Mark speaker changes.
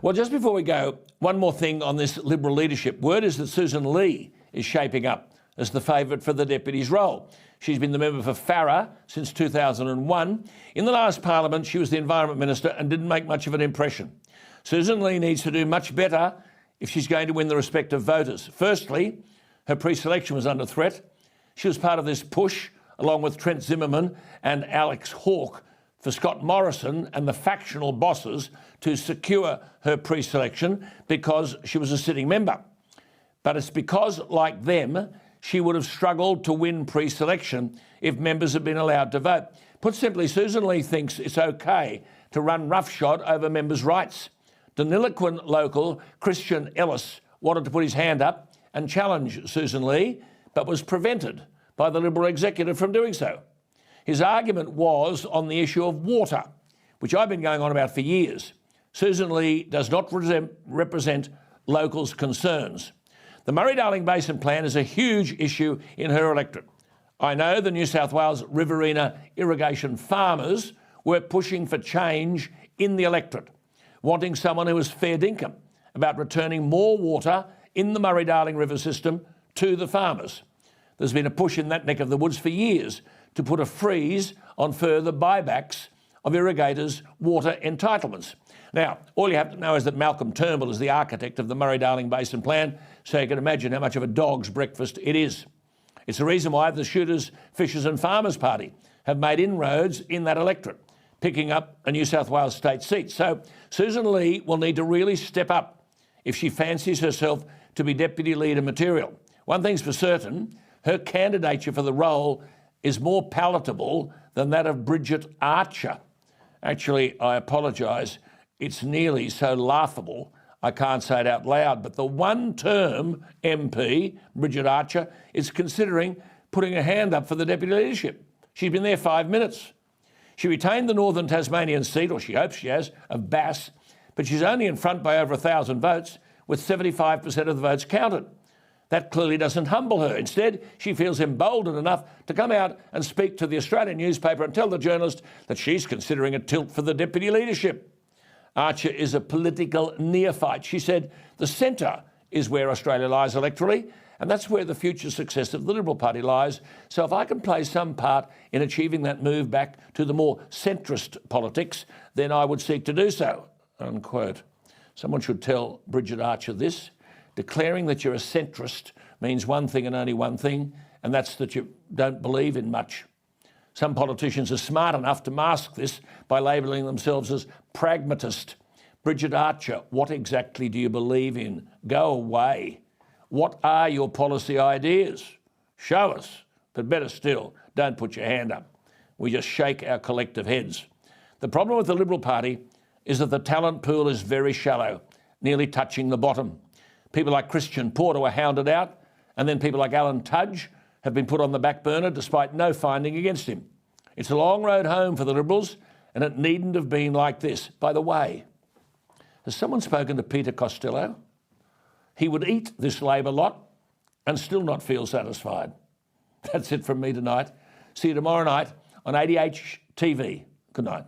Speaker 1: Well, just before we go, one more thing on this Liberal leadership. Word is that Sussan Ley is shaping up as the favourite for the deputy's role. She's been the member for Farrer since 2001. In the last parliament, she was the Environment Minister and didn't make much of an impression. Sussan Ley needs to do much better if she's going to win the respect of voters. Firstly, her pre-selection was under threat. She was part of this push, along with Trent Zimmerman and Alex Hawke, for Scott Morrison and the factional bosses to secure her pre-selection because she was a sitting member. But it's because, like them, she would have struggled to win pre-selection if members had been allowed to vote. Put simply, Sussan Ley thinks it's okay to run roughshod over members' rights. Deniliquin local Christian Ellis wanted to put his hand up and challenge Sussan Ley, but was prevented by the Liberal executive from doing so. His argument was on the issue of water, which I've been going on about for years. Sussan Ley does not represent locals' concerns. The Murray-Darling Basin Plan is a huge issue in her electorate. I know the New South Wales Riverina irrigation farmers were pushing for change in the electorate, wanting someone who was fair dinkum about returning more water in the Murray-Darling River system to the farmers. There's been a push in that neck of the woods for years to put a freeze on further buybacks of irrigators' water entitlements. Now, all you have to know is that Malcolm Turnbull is the architect of the Murray-Darling Basin Plan, so you can imagine how much of a dog's breakfast it is. It's the reason why the Shooters, Fishers and Farmers Party have made inroads in that electorate, picking up a New South Wales state seat. So Sussan Ley will need to really step up if she fancies herself to be deputy leader material. One thing's for certain, her candidature for the role is more palatable than that of Bridget Archer. Actually, I apologise, it's nearly so laughable I can't say it out loud, but the one-term MP, Bridget Archer, is considering putting her hand up for the deputy leadership. She's been there 5 minutes. She retained the Northern Tasmanian seat, or she hopes she has, of Bass, but she's only in front by over 1,000 votes, with 75% of the votes counted. That clearly doesn't humble her. Instead, she feels emboldened enough to come out and speak to the Australian newspaper and tell the journalist that she's considering a tilt for the deputy leadership. Archer is a political neophyte. She said the centre is where Australia lies electorally, and that's where the future success of the Liberal Party lies. So if I can play some part in achieving that move back to the more centrist politics, then I would seek to do so, unquote. Someone should tell Bridget Archer this. Declaring that you're a centrist means one thing and only one thing, and that's that you don't believe in much. Some politicians are smart enough to mask this by labelling themselves as pragmatist. Bridget Archer, what exactly do you believe in? Go away. What are your policy ideas? Show us, but better still, don't put your hand up. We just shake our collective heads. The problem with the Liberal Party is that the talent pool is very shallow, nearly touching the bottom. People like Christian Porter were hounded out, and then people like Alan Tudge have been put on the back burner despite no finding against him. It's a long road home for the Liberals, and it needn't have been like this. By the way, has someone spoken to Peter Costello? He would eat this Labor lot and still not feel satisfied. That's it from me tonight. See you tomorrow night on 80H TV. Good night.